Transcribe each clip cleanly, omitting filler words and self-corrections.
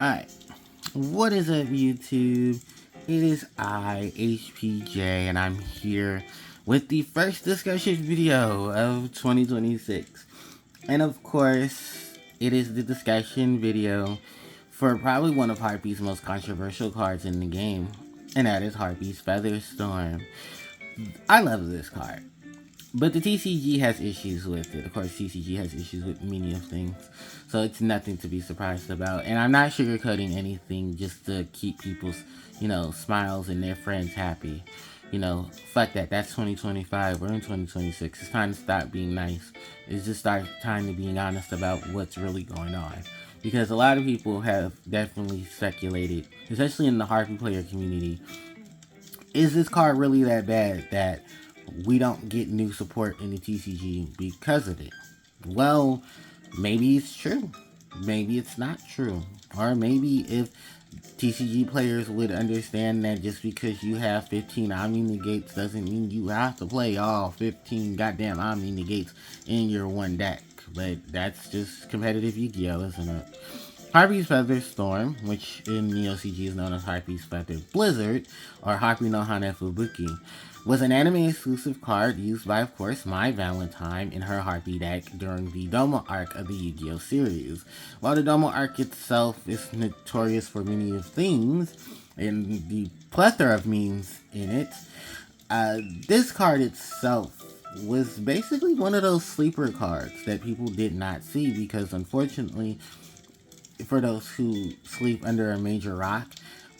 Alright, what is up YouTube? It is I, HPJ, and I'm here with the first discussion video of 2026. And of course, it is the discussion video for probably one of Harpie's most controversial cards in the game, and that is Harpie's Feather Storm. I love this card. But the TCG has issues with it. Of course, TCG has issues with many of things. So it's nothing to be surprised about. And I'm not sugarcoating anything just to keep people's, smiles and their friends happy. Fuck that. That's 2025. We're in 2026. It's time to stop being nice. It's just start time to being honest about what's really going on. Because a lot of people have definitely speculated, especially in the Harpie player community, is this card really that bad that we don't get new support in the TCG because of it? Well, maybe it's true. Maybe it's not true. Or maybe if TCG players would understand that just because you have 15 Omni Negates doesn't mean you have to play all 15 goddamn Omni Negates in your one deck. But that's just competitive Yu-Gi-Oh, isn't it? Harpie's Feather Storm, which in the OCG is known as Harpie's Feather Blizzard, or Harpie no Hane Fubuki, was an anime-exclusive card used by, of course, My Valentine in her Harpie deck during the Domo arc of the Yu-Gi-Oh! Series. While the Domo arc itself is notorious for many of things, and the plethora of memes in it, this card itself was basically one of those sleeper cards that people did not see because, unfortunately, for those who sleep under a major rock,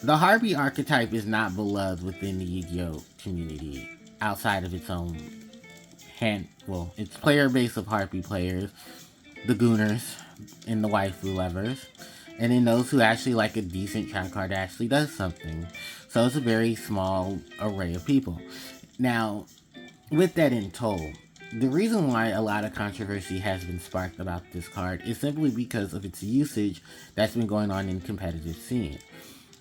the Harpie archetype is not beloved within the Yu-Gi-Oh! Community outside of its own its player base of Harpie players, the Gooners, and the waifu lovers, and then those who actually like a decent trap card that actually does something. So it's a very small array of people. Now, with that in tow, the reason why a lot of controversy has been sparked about this card is simply because of its usage that's been going on in competitive scene.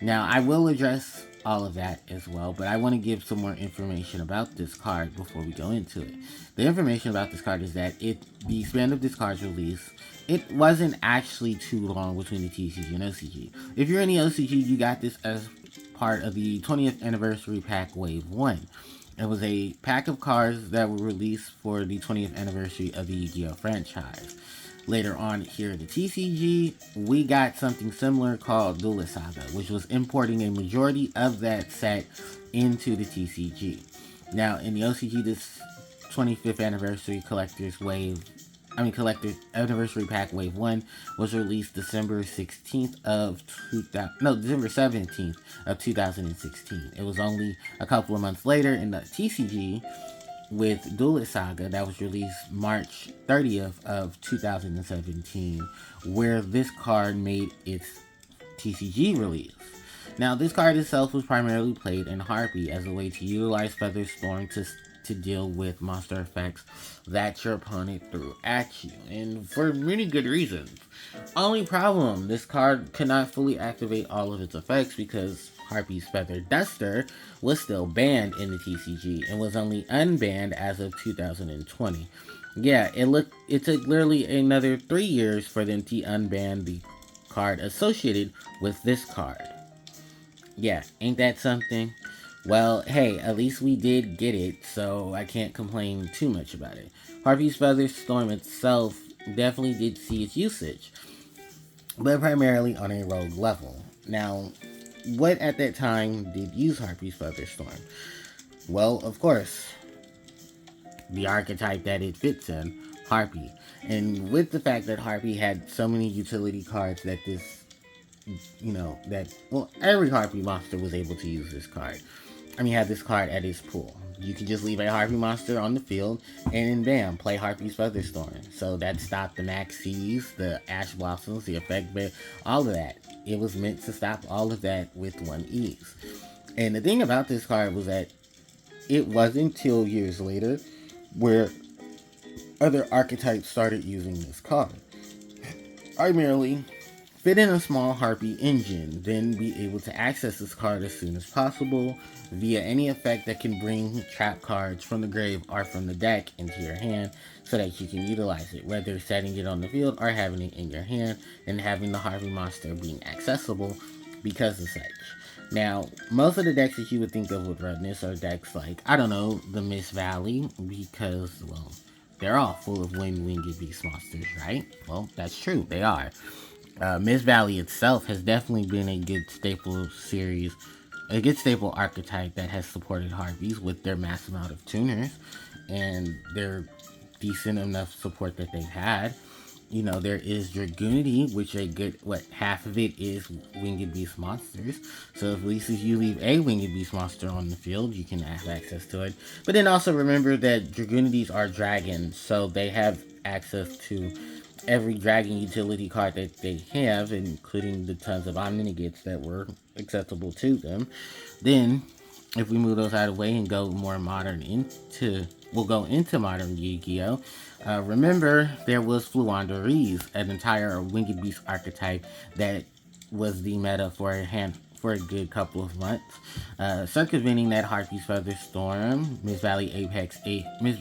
Now, I will address all of that as well, but I want to give some more information about this card before we go into it. The information about this card is that the span of this card's release, it wasn't actually too long between the TCG and OCG. If you're in the OCG, you got this as part of the 20th anniversary pack Wave 1. It was a pack of cards that were released for the 20th anniversary of the Yu-Gi-Oh! Franchise. Later on here in the TCG, we got something similar called Duelist Saga, which was importing a majority of that set into the TCG. Now, in the OCG, this 25th anniversary collector anniversary pack Wave 1 was released December 17th of 2016. It was only a couple of months later in the TCG with Duelist Saga that was released March 30th of 2017, where this card made its TCG release. Now, this card itself was primarily played in Harpie as a way to utilize Feather Storm to deal with monster effects that your opponent threw at you, and for many good reasons. Only problem, this card could not fully activate all of its effects because Harpie's Feather Duster was still banned in the TCG and was only unbanned as of 2020. Yeah, it took literally another 3 years for them to unban the card associated with this card. Yeah, ain't that something? Well, hey, at least we did get it, so I can't complain too much about it. Harpie's Feather Storm itself definitely did see its usage, but primarily on a rogue level. Now, what at that time did use Harpie's Feather Storm? Well, of course, the archetype that it fits in, Harpie. And with the fact that Harpie had so many utility cards that every Harpie monster was able to use this card. Had this card at his pool. You can just leave a Harpie monster on the field, and then bam, play Harpie's Feather Storm. So that stopped the Maxies, the Ash Blossoms, the Effect Bear, all of that. It was meant to stop all of that with one ease. And the thing about this card was that it wasn't until years later where other archetypes started using this card. Primarily fit in a small Harpie engine, then be able to access this card as soon as possible via any effect that can bring trap cards from the grave or from the deck into your hand so that you can utilize it, whether setting it on the field or having it in your hand and having the Harpie monster being accessible because of such. Now, most of the decks that you would think of with redness are decks like, I don't know, the Mist Valley, because, well, they're all full of winged beast monsters, right? Well, that's true, they are. Mist Valley itself has definitely been a good staple series, a good staple archetype that has supported Harpies with their mass amount of tuners and their decent enough support that they've had. You know, there is Dragoonity, which a good, half of it is winged beast monsters. So at least if you leave a winged beast monster on the field, you can have access to it. But then also remember that Dragoonities are dragons, so they have access to every dragon utility card that they have, including the tons of Omnigits that were accessible to them. Then, if we move those out of the way and go more modern we'll go into modern Yu-Gi-Oh! Remember, there was Fluandereeze, an entire Winged Beast archetype that was the meta for a good couple of months, circumventing that Harpie's Feather Storm, Miss Valley Apex, Miss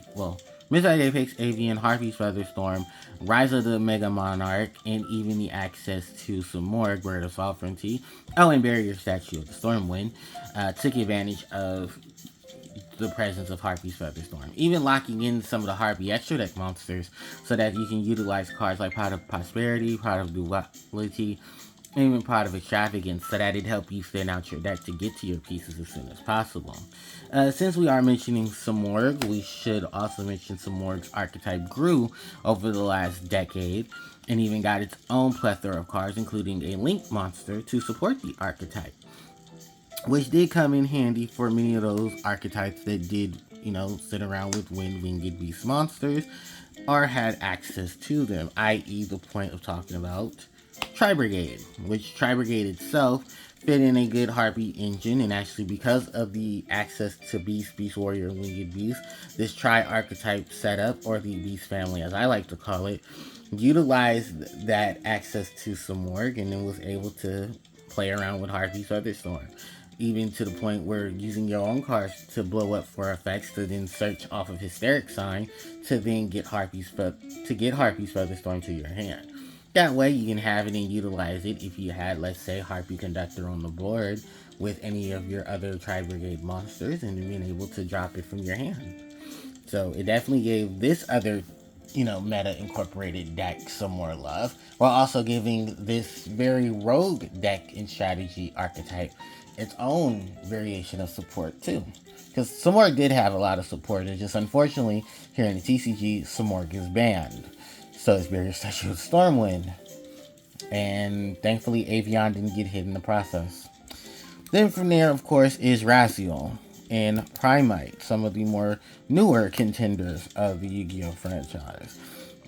Valley Apex, Avian, Harpie's Feather Storm, Rise of the Mega Monarch, and even the access to some more Bird of Sovereignty. Oh, and Barrier Statue of the Stormwind took advantage of the presence of Harpie's Feather Storm, even locking in some of the Harpie extra deck monsters so that you can utilize cards like Pot of Prosperity, Pot of Duality, and even Pot of Extravagance so that it help you thin out your deck to get to your pieces as soon as possible. Since we are mentioning Samorg, we should also mention Samorg's archetype grew over the last decade and even got its own plethora of cards, including a Link monster to support the archetype, which did come in handy for many of those archetypes that did, sit around with winged beast monsters or had access to them, i.e. the point of talking about Tri-Brigade, which Tri-Brigade itself fit in a good Harpie engine, and actually because of the access to Beast Warrior, and Winged Beast, this Tri-Archetype setup, or the Beast family as I like to call it, utilized that access to Samorg and then was able to play around with Harpie's Feather Storm, even to the point where using your own cards to blow up for effects to then search off of Hysteric Sign to then get Harpie's Feather Storm to your hand. That way you can have it and utilize it if you had, let's say, Harpie Conductor on the board with any of your other Tri-Brigade monsters and being able to drop it from your hand. So it definitely gave this other, meta incorporated deck some more love, while also giving this very rogue deck and strategy archetype its own variation of support too. Because Samorg did have a lot of support, it's just unfortunately here in the TCG, Samorg is banned. So it's Barrier Statue of Stormwind. And thankfully Avian didn't get hit in the process. Then from there, of course, is Raziel and Primite, some of the more newer contenders of the Yu-Gi-Oh! Franchise.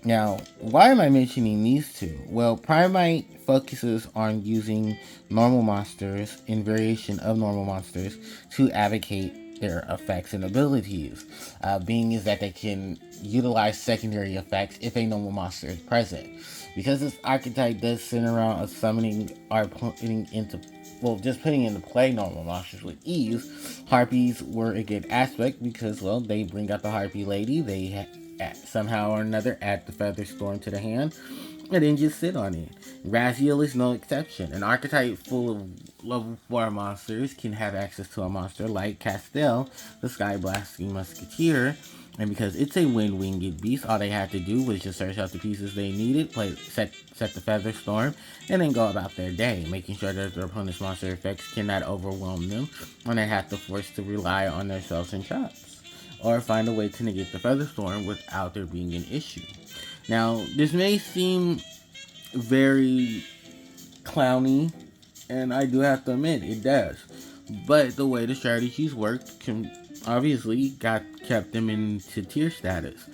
Now, why am I mentioning these two? Well, Primite focuses on using normal monsters and variation of normal monsters to advocate their effects and abilities. Being is that they can utilize secondary effects if a normal monster is present. Because this archetype does center around summoning or putting into play normal monsters with ease, Harpies were a good aspect because, well, they bring out the Harpie Lady, they somehow or another add the Feather Storm to the hand, and then just sit on it. Raziel is no exception. An archetype full of level 4 monsters can have access to a monster like Castell, the Sky Blasting Musketeer, and because it's a winged beast, all they had to do was just search out the pieces they needed, set the Feather Storm, and then go about their day, making sure that their opponent's monster effects cannot overwhelm them, and they have to force to rely on their spells and traps, or find a way to negate the Feather Storm without there being an issue. Now, this may seem very clowny, and I do have to admit, it does. But the way the strategies worked obviously kept them into tier status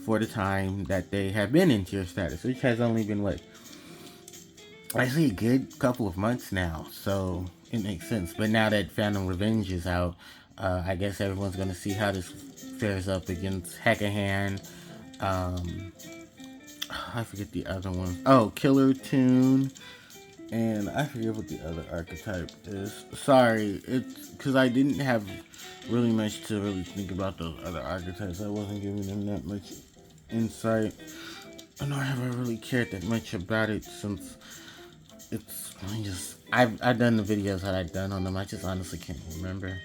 for the time that they have been in tier status, which has only been, actually a good couple of months now, so it makes sense. But now that Phantom Revenge is out, I guess everyone's going to see how this fares up against Hekahan. I forget the other one. Oh, Killer Tune. And I forget what the other archetype is. Sorry, it's because I didn't have really much to really think about those other archetypes. I wasn't giving them that much insight. Nor have I really cared that much about it since I've done the videos that I've done on them. I just honestly can't remember.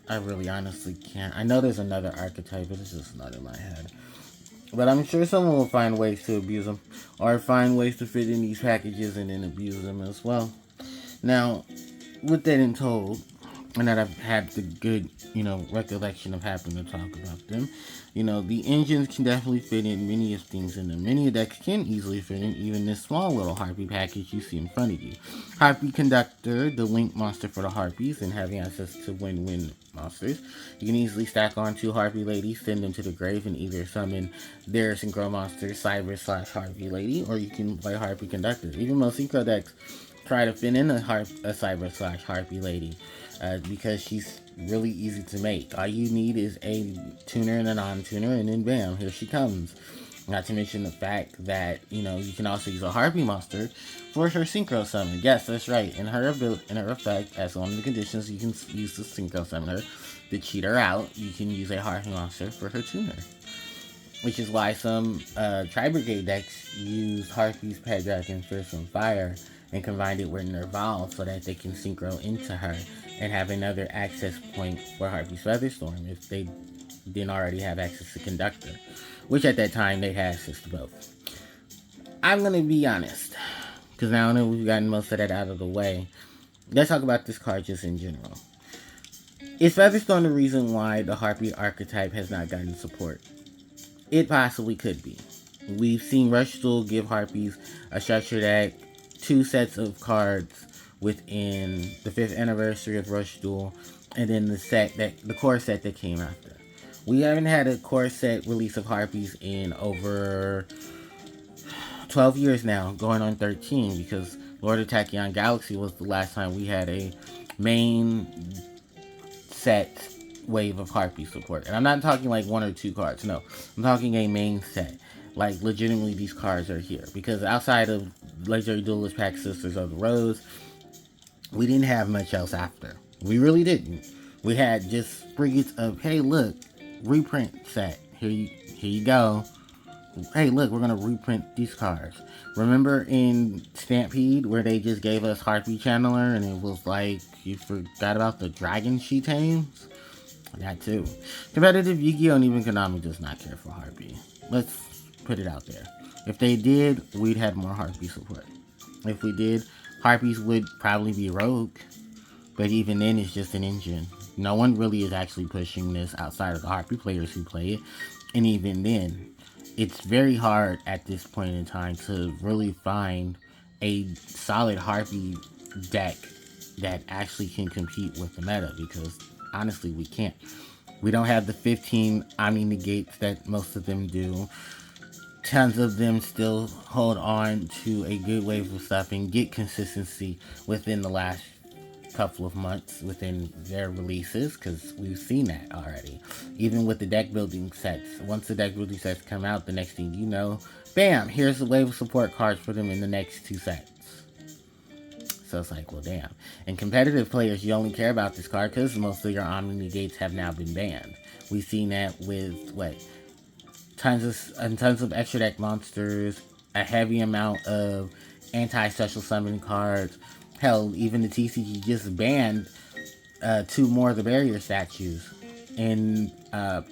I really honestly can't. I know there's another archetype, but it's just not in my head. But I'm sure someone will find ways to abuse them, or find ways to fit in these packages and then abuse them as well. Now, with that in told, and that I've had the good, recollection of having to talk about them, the engines can definitely fit in many of things in them. Many of decks can easily fit in even this small little Harpie package you see in front of you. Harpie Conductor, the link monster for the Harpies, and having access to win-win monsters. You can easily stack on 2 Harpie Ladies, send them to the grave, and either summon their Synchro Monster, Cyber/Harpie Lady, or you can play Harpie Conductor. Even most Synchro decks try to fit in a Cyber/Harpie Lady because she's really easy to make. All you need is a tuner and a non-tuner, and then bam, here she comes. Not to mention the fact that, you can also use a Harpie monster for her Synchro Summon. Yes, that's right. In her effect, as one of the conditions, you can use the Synchro Summoner to cheat her out. You can use a Harpie monster for her tuner. Which is why some Tri-Brigade decks use Harpie's Pet Dragon Fierce on Fire and combined it with Nerval so that they can synchro into her and have another access point for Harpie's Featherstorm if they didn't already have access to Conductor, which at that time they had access to both. I'm going to be honest, because now that we've gotten most of that out of the way, let's talk about this card just in general. Is Featherstorm the reason why the Harpie archetype has not gotten support? It possibly could be. We've seen Rush Duel give Harpies a structure deck, 2 sets of cards within the 5th anniversary of Rush Duel, and then the core set that came after. We haven't had a core set release of Harpies in over 12 years now, going on 13, because Lord of Tachyon Galaxy was the last time we had a main set wave of Harpie support. And I'm not talking like 1 or 2 cards, no. I'm talking a main set. Like, legitimately, these cards are here. Because outside of Legendary Duelist Pack Sisters of the Rose, we didn't have much else after. We really didn't. We had just spriggets of, hey, look, reprint set. Here you go. Hey, look, we're going to reprint these cards. Remember in Stampede where they just gave us Harpie Channeler and it was like, you forgot about the dragon she tames? That too. Competitive Yu-Gi-Oh! And even Konami does not care for Harpie. Let's put it out there. If they did, we'd have more Harpie support. If we did, Harpies would probably be rogue. But even then, it's just an engine. No one really is actually pushing this outside of the Harpie players who play it. And even then, it's very hard at this point in time to really find a solid Harpie deck that actually can compete with the meta, because honestly, we can't. We don't have the 15 Omni Negates that most of them do. Tons of them still hold on to a good wave of stuff and get consistency within the last couple of months within their releases, because we've seen that already. Even with the deck building sets, once the deck building sets come out, the next thing you know, bam, here's the wave of support cards for them in the next 2 sets. So it's like, well, damn. And competitive players, you only care about this card because most of your Omni Negates have now been banned. We've seen that with, tons of extra deck monsters, a heavy amount of anti-special summon cards. Hell, even the TCG just banned 2 more of the barrier statues in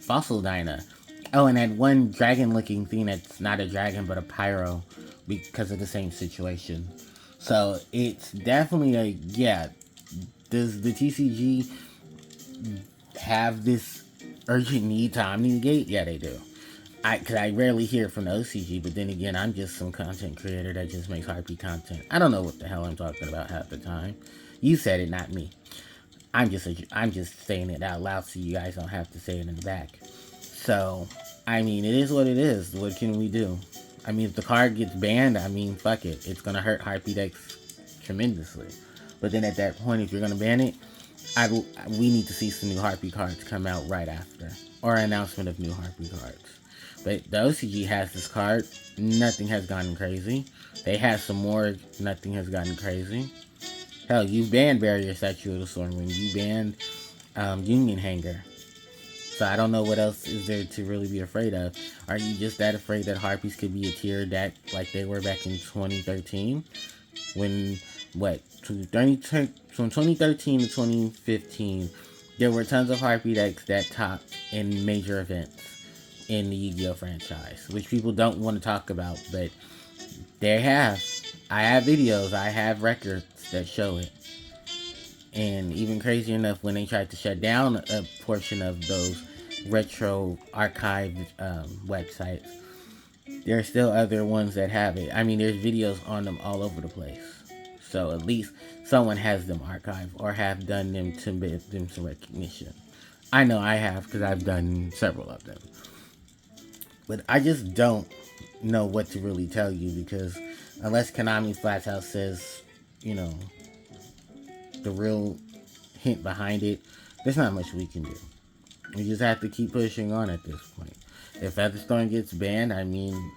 Fossil Dyna. Oh, and that one dragon-looking thing that's not a dragon but a pyro because of the same situation. So it's definitely does the TCG have this urgent need to Omni Negate? Yeah, they do. Because I rarely hear from the OCG, but then again, I'm just some content creator that just makes Harpie content. I don't know what the hell I'm talking about half the time. You said it, not me. I'm just saying it out loud so you guys don't have to say it in the back. So, I mean, it is what it is. What can we do? I mean, if the card gets banned, I mean, fuck it. It's going to hurt Harpie decks tremendously. But then at that point, if you're going to ban it, we need to see some new Harpie cards come out right after. Or an announcement of new Harpie cards. But the OCG has this card. Nothing has gotten crazy. They have some more. Nothing has gotten crazy. Hell, you banned Barrier Statue of the Stormwind. You banned Union Hanger. So I don't know what else is there to really be afraid of. Are you just that afraid that Harpies could be a tier deck like they were back in 2013? When, what, from 2013 to 2015, there were tons of Harpie decks that topped in major events in the Yu-Gi-Oh franchise, which people don't want to talk about, but they have. I have videos, I have records that show it. And even crazier enough, when they tried to shut down a portion of those retro archive websites, there are still other ones that have it. I mean, there's videos on them all over the place. So at least someone has them archived or have done them to give them some recognition. I know I have because I've done several of them. But I just don't know what to really tell you because unless Konami flat out says, you know, the real hint behind it, there's not much we can do. We just have to keep pushing on at this point. If Featherstorm gets banned, I mean,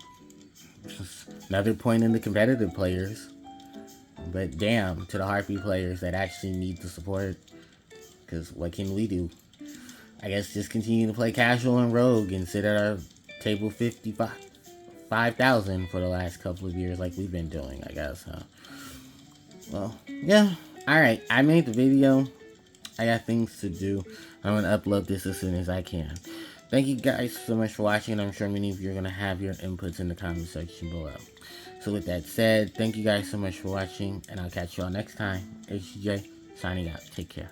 another point in the competitive players. But damn to the Harpie players that actually need the support. Because what can we do? I guess just continue to play casual and rogue and sit at our table 5,000 for the last couple of years like we've been doing, I guess, huh? Well, yeah. Alright, I made the video. I got things to do. I'm going to upload this as soon as I can. Thank you guys so much for watching. I'm sure many of you are going to have your inputs in the comment section below. So with that said, thank you guys so much for watching, and I'll catch you all next time. HJ, signing out. Take care.